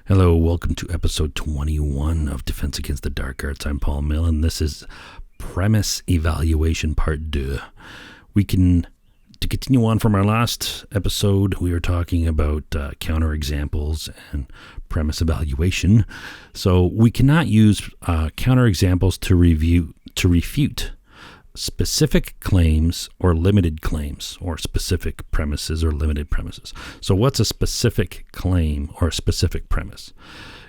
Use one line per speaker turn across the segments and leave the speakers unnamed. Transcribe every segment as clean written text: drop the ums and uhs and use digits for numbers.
Hello, welcome to episode 21 of Defense Against the Dark Arts. I'm Paul Miil, and this is Premise Evaluation Part 2. To continue on from our last episode, we were talking about counterexamples and premise evaluation. So we cannot use counterexamples to refute specific claims or limited claims, or specific premises or limited premises. So what's a specific claim or a specific premise?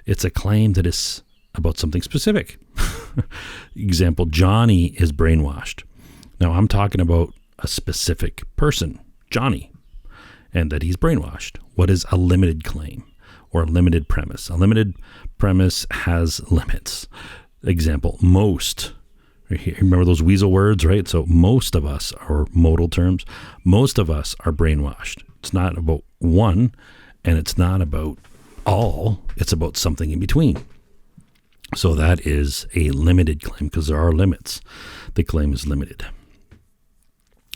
It's a claim that is about something specific. Example, Johnny is brainwashed. Now I'm talking about a specific person, Johnny, and that he's brainwashed. What is a limited claim or a limited premise? A limited premise has limits. Example, most. Remember those weasel words, right? So most of us, or modal terms, most of us are brainwashed. It's not about one, and it's not about all. It's about something in between. So that is a limited claim because there are limits. The claim is limited.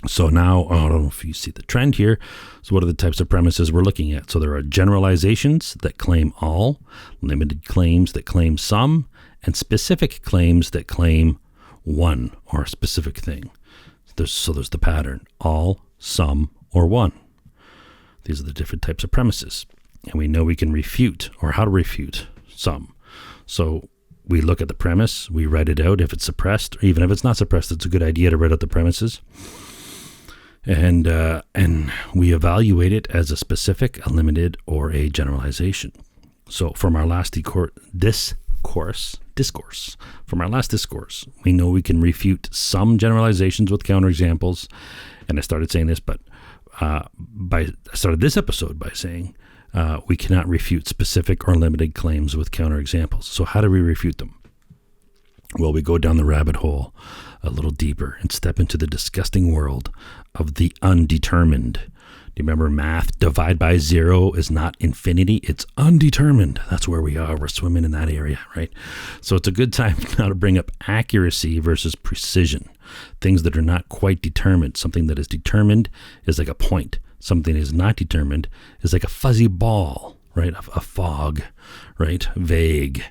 So now, I don't know if you see the trend here. So what are the types of premises we're looking at? So there are generalizations that claim all, limited claims that claim some, and specific claims that claim one or a specific thing. There's the pattern: all, some, or one. These are the different types of premises. And we know we can refute, or how to refute, some. So we look at the premise, we write it out. If it's suppressed, or even if it's not suppressed, it's a good idea to write out the premises. And we evaluate it as a specific, a limited, or a generalization. So from our last discourse, we know we can refute some generalizations with counterexamples. And I started saying this, but I started this episode by saying we cannot refute specific or limited claims with counterexamples. So how do we refute them? Well, we go down the rabbit hole a little deeper and step into the disgusting world of the undetermined. Do you remember math? Divide by zero is not infinity. It's undetermined. That's where we are. We're swimming in that area, right? So it's a good time now to bring up accuracy versus precision. Things that are not quite determined. Something that is determined is like a point. Something that is not determined is like a fuzzy ball, right? A fog, right? Vague.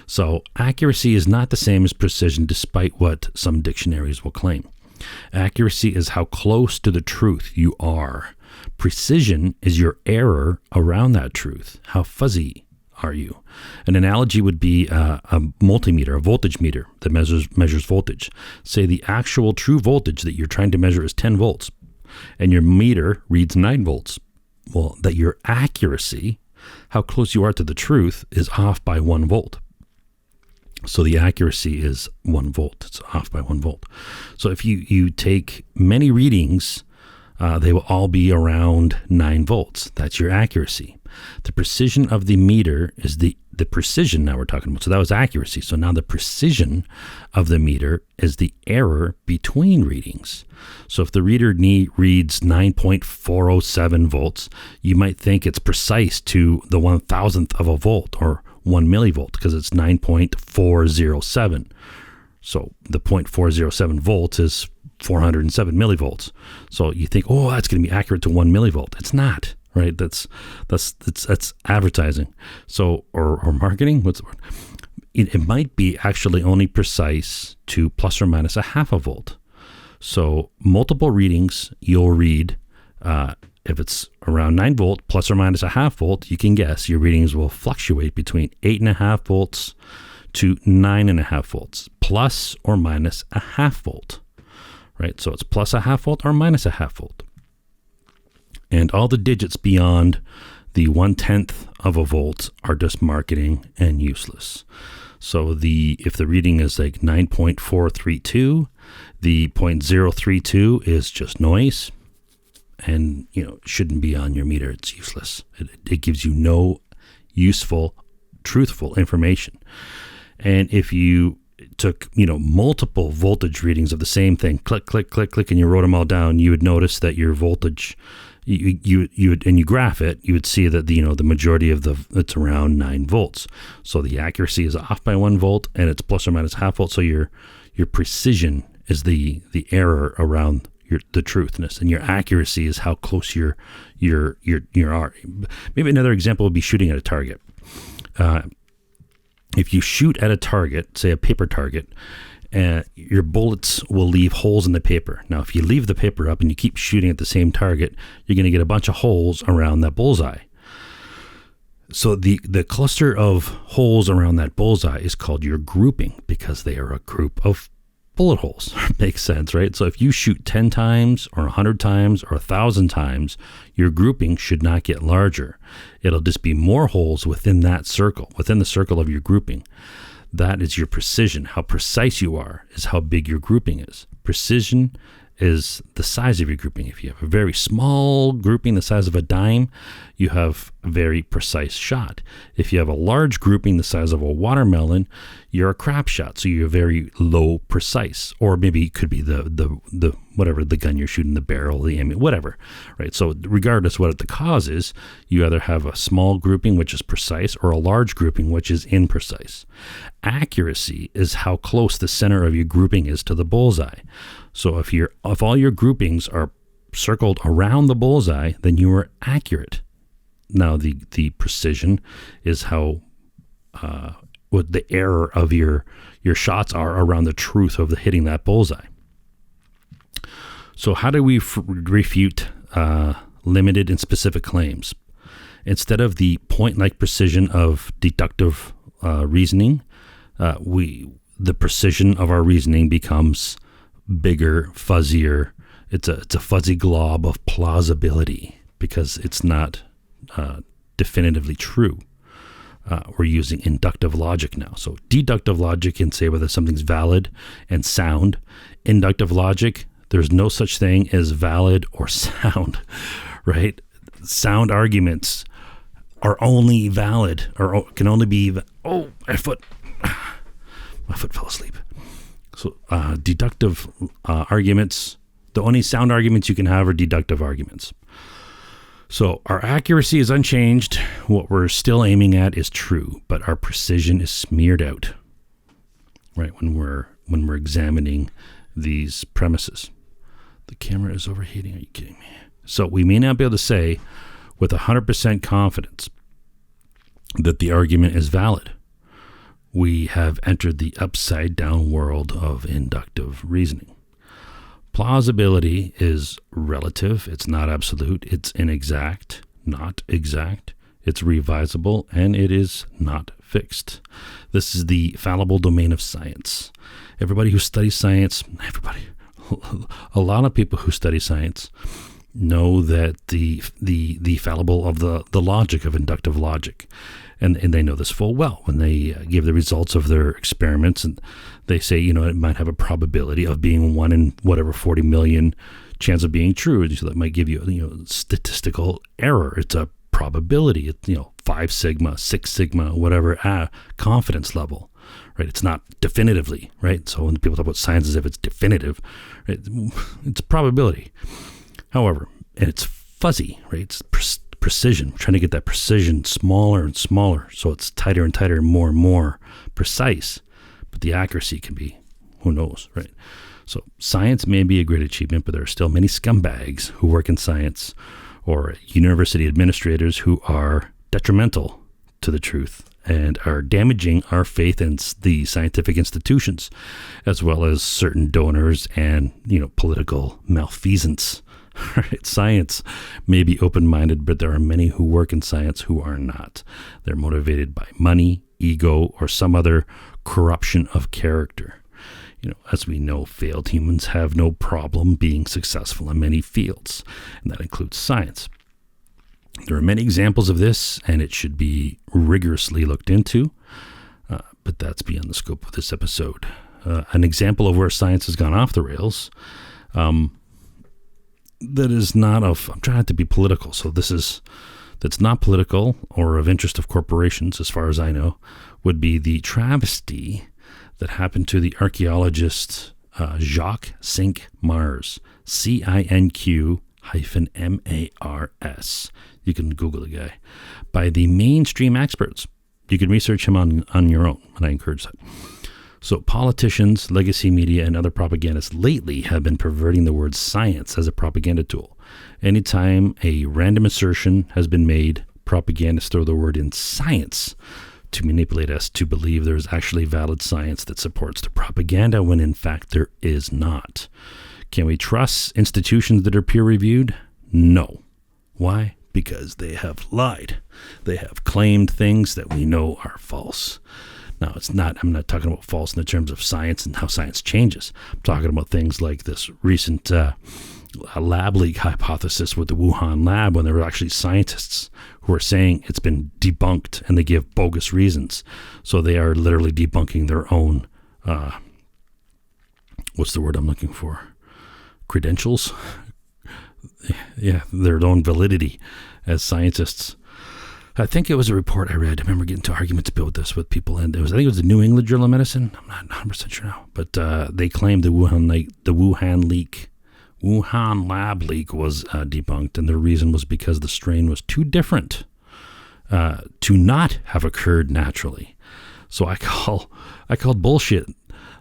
So accuracy is not the same as precision, despite what some dictionaries will claim. Accuracy is how close to the truth you are. Precision is your error around that truth. How fuzzy are you? An analogy would be a multimeter, a voltage meter that measures voltage. Say the actual true voltage that you're trying to measure is 10 volts, and your meter reads 9 volts. Well, that your accuracy, how close you are to the truth, is off by 1 volt. So the accuracy is 1 volt. It's off by 1 volt. So if you take many readings, they will all be around 9 volts. That's your accuracy. The precision of the meter is the precision now we're talking about. So that was accuracy. So now the precision of the meter is the error between readings. So if the reader reads 9.407 volts, you might think it's precise to the 1,000th of a volt, or 1 millivolt, because it's 9.407. So the 0.407 volts is 407 millivolts. So you think, oh, that's going to be accurate to 1 millivolt. It's not, right? That's advertising. So, or marketing, what's the word? It might be actually only precise to plus or minus a half a volt. So multiple readings, you'll read, if it's around 9 volt plus or minus a half volt, you can guess your readings will fluctuate between 8.5 volts to 9.5 volts, plus or minus a half volt, right? So it's plus a half volt or minus a half volt. And all the digits beyond the 1/10 of a volt are just marketing and useless. So if the reading is like 9.432, the 0.032 is just noise. And, shouldn't be on your meter. It's useless. It gives you no useful, truthful information. And if you took, multiple voltage readings of the same thing, click, click, click, click, and you wrote them all down, you would notice that your voltage, you would, and you graph it, you would see that the majority of it's around 9 volts. So the accuracy is off by 1 volt, and it's plus or minus half volt. So your precision is the error around the truthness, and your accuracy is how close you are. Maybe another example would be shooting at a target. If you shoot at a target, say a paper target, your bullets will leave holes in the paper. Now, if you leave the paper up and you keep shooting at the same target, you're going to get a bunch of holes around that bullseye. So the cluster of holes around that bullseye is called your grouping, because they are a group of bullet holes. Makes sense, right? So if you shoot 10 times or 100 times or 1,000 times, your grouping should not get larger. It'll just be more holes within that circle, within the circle of your grouping. That is your precision. How precise you are is how big your grouping is. Precision is the size of your grouping. If you have a very small grouping the size of a dime, you have a very precise shot. If you have a large grouping the size of a watermelon, you're a crap shot. So you're very low precise. Or maybe it could be the whatever, the gun you're shooting, the barrel, the aim, whatever, right? So regardless what the cause is, you either have a small grouping, which is precise, or a large grouping, which is imprecise. Accuracy is how close the center of your grouping is to the bullseye. So if all your groupings are circled around the bullseye, then you are accurate. Now the precision is how what the error of your shots are around the truth of hitting that bullseye. So how do we refute limited and specific claims? Instead of the point-like precision of deductive reasoning, the precision of our reasoning becomes bigger, fuzzier. It's a fuzzy glob of plausibility because it's not definitively true. We're using inductive logic now. So deductive logic can say whether something's valid and sound. Inductive logic, there's no such thing as valid or sound, right? Sound arguments are only valid or can only be, my foot fell asleep. So deductive arguments, the only sound arguments you can have are deductive arguments. So our accuracy is unchanged. What we're still aiming at is true, but our precision is smeared out, right? When we're examining these premises. The camera is overheating. Are you kidding me? So we may not be able to say with 100% confidence that the argument is valid. We have entered the upside down world of inductive reasoning. Plausibility is relative. It's not absolute. It's inexact, not exact. It's revisable, and it is not fixed. This is the fallible domain of science. Everybody who studies science, a lot of people who study science know that the fallible of the logic of inductive logic. And they know this full well when they give the results of their experiments, and they say, it might have a probability of being 1 in whatever 40 million chance of being true. So that might give you, statistical error. It's a probability. It's, 5 sigma, 6 sigma, whatever confidence level, right? It's not definitively, right? So when people talk about science as if it's definitive, right? It's a probability. However, and it's fuzzy, right? It's precision. We're trying to get that precision smaller and smaller, so it's tighter and tighter and more precise. But the accuracy can be, who knows, right? So science may be a great achievement, but there are still many scumbags who work in science or university administrators who are detrimental to the truth and are damaging our faith in the scientific institutions, as well as certain donors and, political malfeasance. Right? Science may be open-minded, but there are many who work in science who are not. They're motivated by money, ego, or some other corruption of character. As we know, failed humans have no problem being successful in many fields, and that includes science. There are many examples of this, and it should be rigorously looked into, but that's beyond the scope of this episode. An example of where science has gone off the rails, that is not I'm trying not to be political, so that's not political or of interest of corporations, as far as I know, would be the travesty that happened to the archaeologist Jacques Cinq-Mars, Cinq-Mars. You can Google the guy. By the mainstream experts. You can research him on your own, and I encourage that. So politicians, legacy media, and other propagandists lately have been perverting the word science as a propaganda tool. Anytime a random assertion has been made, propagandists throw the word in science to manipulate us to believe there is actually valid science that supports the propaganda when in fact there is not. Can we trust institutions that are peer-reviewed? No. Why? Because they have lied. They have claimed things that we know are false. Now, I'm not talking about false in the terms of science and how science changes. I'm talking about things like this recent lab leak hypothesis with the Wuhan lab, when there were actually scientists who are saying it's been debunked, and they give bogus reasons. So they are literally debunking their own, what's the word I'm looking for? Credentials? Yeah, their own validity as scientists. I think it was a report I read. I remember getting to arguments about this with people, and I think it was the New England Journal of Medicine. I'm not 100% sure now, but they claimed the Wuhan lab leak was debunked, and the reason was because the strain was too different to not have occurred naturally. So I called bullshit.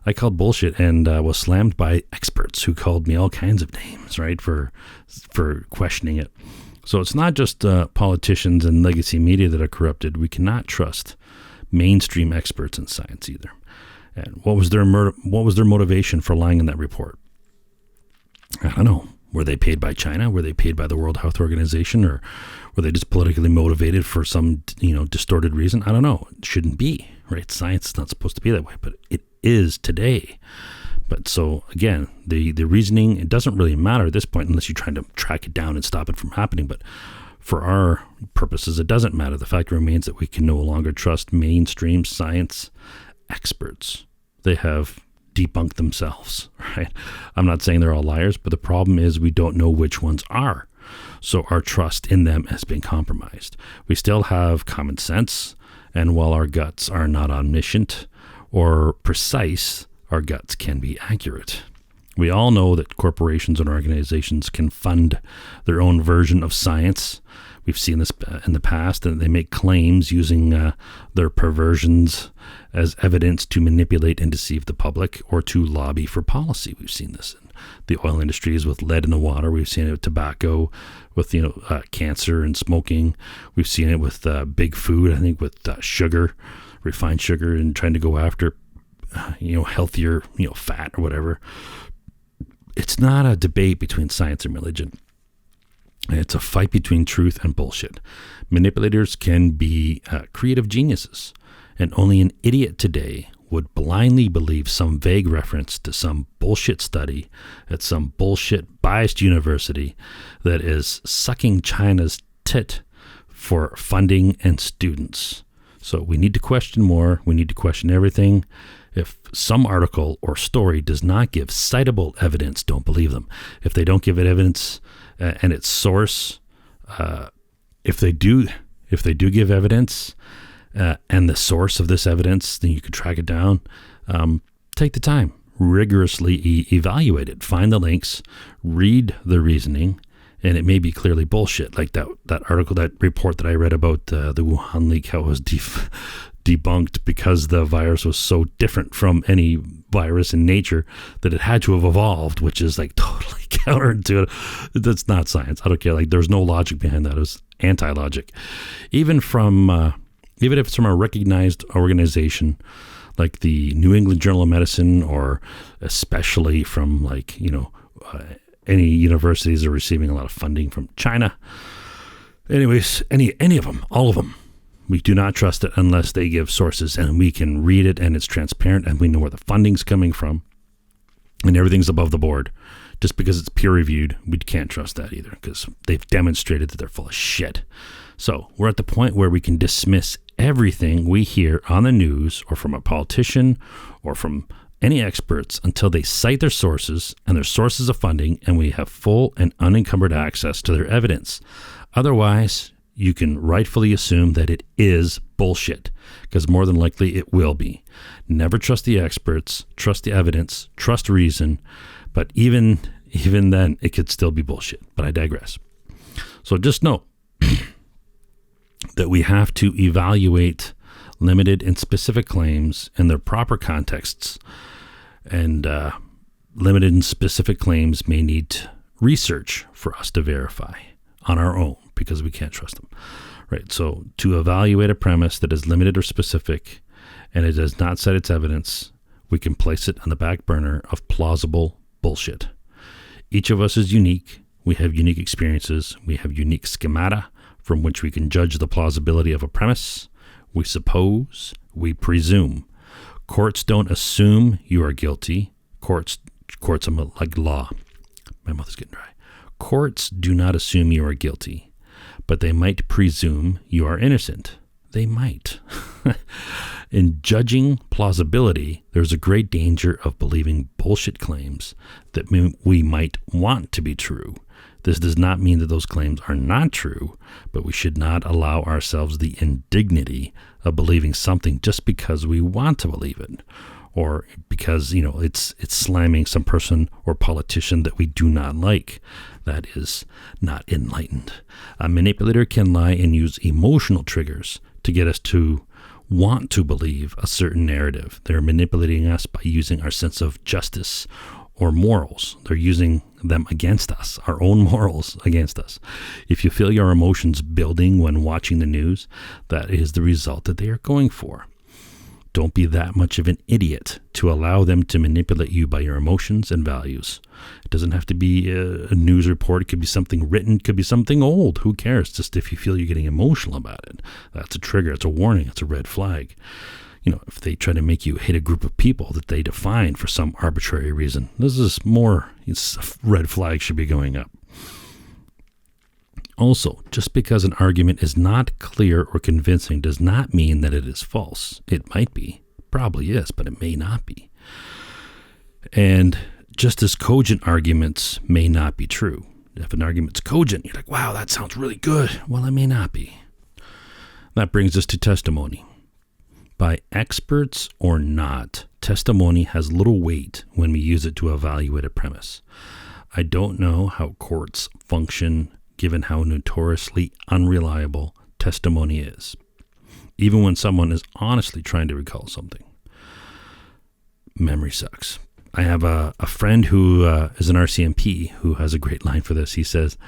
I called bullshit and was slammed by experts who called me all kinds of names, right, for questioning it. So it's not just politicians and legacy media that are corrupted. We cannot trust mainstream experts in science either. And what was their motivation for lying in that report? I don't know. Were they paid by China? Were they paid by the World Health Organization? Or were they just politically motivated for some, distorted reason? I don't know. It shouldn't be, right? Science is not supposed to be that way, but it is today. But so, again, the reasoning, it doesn't really matter at this point unless you're trying to track it down and stop it from happening. But for our purposes, it doesn't matter. The fact remains that we can no longer trust mainstream science experts. They have debunked themselves, right? I'm not saying they're all liars, but the problem is we don't know which ones are. So our trust in them has been compromised. We still have common sense, and while our guts are not omniscient or precise, our guts can be accurate. We all know that corporations and organizations can fund their own version of science. We've seen this in the past, and they make claims using their perversions as evidence to manipulate and deceive the public or to lobby for policy. We've seen this in the oil industries with lead in the water. We've seen it with tobacco, with cancer and smoking. We've seen it with big food, I think, with sugar, refined sugar, and trying to go after healthier, fat or whatever. It's not a debate between science and religion. It's a fight between truth and bullshit. Manipulators can be creative geniuses, and only an idiot today would blindly believe some vague reference to some bullshit study at some bullshit biased university that is sucking China's tit for funding and students. So we need to question more. We need to question everything. If some article or story does not give citable evidence, don't believe them. If they don't give it evidence and its source, if they do give evidence and the source of this evidence, then you can track it down. Take the time, rigorously evaluate it, find the links, read the reasoning, and it may be clearly bullshit. Like that article, that report that I read about the Wuhan leak, how it was debunked because the virus was so different from any virus in nature that it had to have evolved, which is like totally counterintuitive. That's not science. I don't care. Like, there's no logic behind that. It was anti-logic. Even if it's from a recognized organization like the New England Journal of Medicine, or especially from any universities that are receiving a lot of funding from China. Anyways, any of them, all of them. We do not trust it unless they give sources and we can read it and it's transparent and we know where the funding's coming from and everything's above the board. Just because it's peer reviewed, we can't trust that either, because they've demonstrated that they're full of shit. So we're at the point where we can dismiss everything we hear on the news or from a politician or from any experts until they cite their sources and their sources of funding, and we have full and unencumbered access to their evidence. Otherwise, you can rightfully assume that it is bullshit, because more than likely it will be. Never trust the experts, trust the evidence, trust reason, but even then, it could still be bullshit. But I digress. So just know that we have to evaluate limited and specific claims in their proper contexts, and limited and specific claims may need research for us to verify on our own, because we can't trust them. right? So to evaluate a premise that is limited or specific and it does not cite its evidence, we can place it on the back burner of plausible bullshit. Each of us is unique. We have unique experiences. We have unique schemata from which we can judge the plausibility of a premise. We suppose, we presume. Courts don't assume you are guilty. Courts are like law. My mouth is getting dry. Courts do not assume you are guilty, but they might presume you are innocent. They might. In judging plausibility, there's a great danger of believing bullshit claims that we might want to be true. This does not mean that those claims are not true, but we should not allow ourselves the indignity of believing something just because we want to believe it, or because, it's slamming some person or politician that we do not like. That is not enlightened. A manipulator can lie and use emotional triggers to get us to want to believe a certain narrative. They're manipulating us by using our sense of justice or morals. They're using them against us, our own morals against us. If you feel your emotions building when watching the news, that is the result that they are going for. Don't be that much of an idiot to allow them to manipulate you by your emotions and values. It doesn't have to be a news report. It could be something written. It could be something old. Who cares? Just if you feel you're getting emotional about it, that's a trigger. It's a warning. It's a red flag. If they try to make you hate a group of people that they define for some arbitrary reason, it's a red flag should be going up. Also, just because an argument is not clear or convincing does not mean that it is false. It might be, probably is, but it may not be. And just as cogent arguments may not be true. If an argument's cogent, you're like, wow, that sounds really good. Well, it may not be. That brings us to testimony. By experts or not, testimony has little weight when we use it to evaluate a premise. I don't know how courts function given how notoriously unreliable testimony is, even when someone is honestly trying to recall something. Memory sucks. I have a friend who is an RCMP who has a great line for this. He says,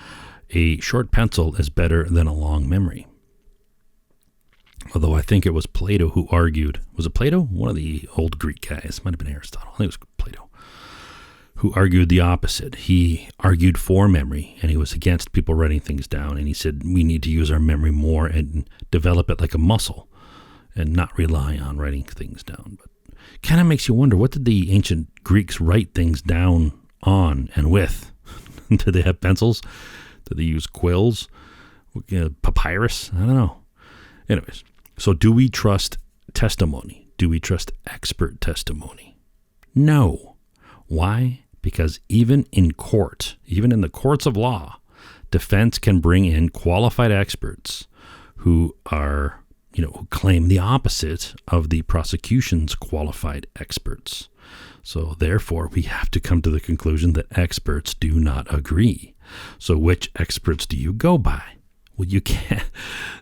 a short pencil is better than a long memory. Although I think it was Plato who argued, was it Plato? One of the old Greek guys, might have been Aristotle, I think it was Plato, who argued the opposite. He argued for memory, and he was against people writing things down, and he said we need to use our memory more and develop it like a muscle and not rely on writing things down. But it kind of makes you wonder, what did the ancient Greeks write things down on and with? Did they have pencils? Did they use quills? Papyrus? I don't know. Anyways. So do we trust testimony? Do we trust expert testimony? No. Why? Because even in court, even in the courts of law, defense can bring in qualified experts who are, who claim the opposite of the prosecution's qualified experts. So therefore, we have to come to the conclusion that experts do not agree. So which experts do you go by? Well, you can't.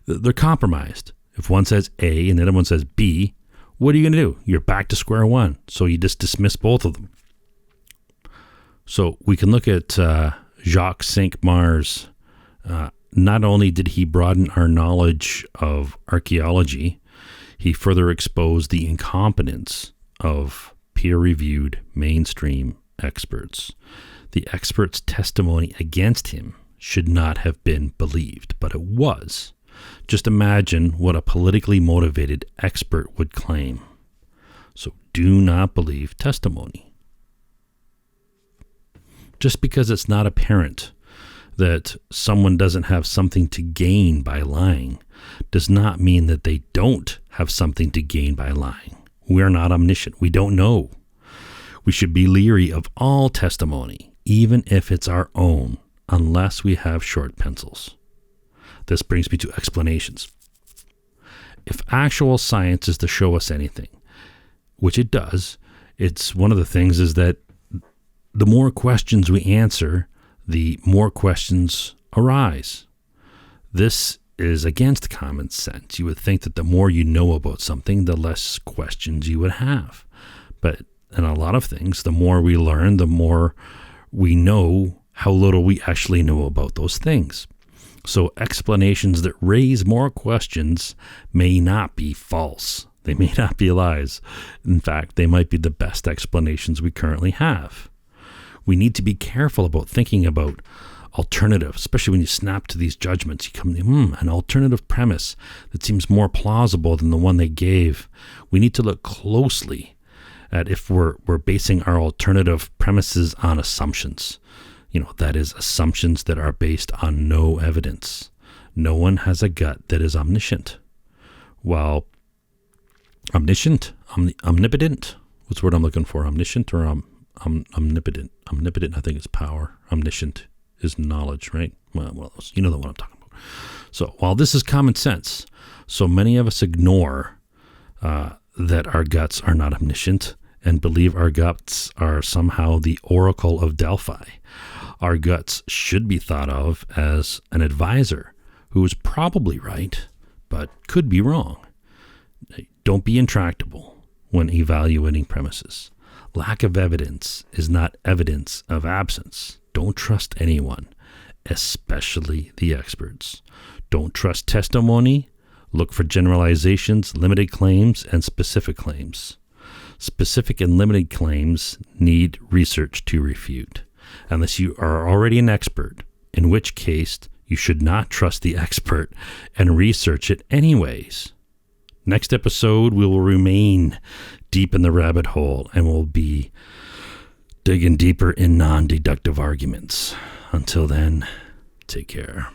They're compromised. If one says A and the other one says B, what are you going to do? You're back to square one. So you just dismiss both of them. So we can look at Jacques Cinq-Mars. Not only did he broaden our knowledge of archaeology, he further exposed the incompetence of peer-reviewed mainstream experts. The expert's testimony against him should not have been believed, but it was. Just imagine what a politically motivated expert would claim. So do not believe testimony. Just because it's not apparent that someone doesn't have something to gain by lying does not mean that they don't have something to gain by lying. We are not omniscient. We don't know. We should be leery of all testimony, even if it's our own, unless we have short pencils. This brings me to explanations. If actual science is to show us anything, which it does, it's one of the things is that the more questions we answer, the more questions arise. This is against common sense. You would think that the more you know about something, the less questions you would have. But in a lot of things, the more we learn, the more we know how little we actually know about those things. So explanations that raise more questions may not be false. They may not be lies. In fact, they might be the best explanations we currently have. We need to be careful about thinking about alternatives, especially when you snap to these judgments. You come to an alternative premise that seems more plausible than the one they gave. We need to look closely at if we're basing our alternative premises on assumptions. That is, assumptions that are based on no evidence. No one has a gut that is omniscient. Well, omniscient, omnipotent. What's the word I'm looking for? Omniscient or omnipotent? Omnipotent, I think, is power. Omniscient is knowledge, right? Well, you know the one I'm talking about. So while this is common sense, so many of us ignore that our guts are not omniscient and believe our guts are somehow the oracle of Delphi. Our guts should be thought of as an advisor who is probably right, but could be wrong. Don't be intractable when evaluating premises. Lack of evidence is not evidence of absence. Don't trust anyone, especially the experts. Don't trust testimony. Look for generalizations, limited claims, and specific claims. Specific and limited claims need research to refute, unless you are already an expert, in which case you should not trust the expert and research it anyways. Next episode, we will remain deep in the rabbit hole and we'll be digging deeper in non-deductive arguments. Until then, take care.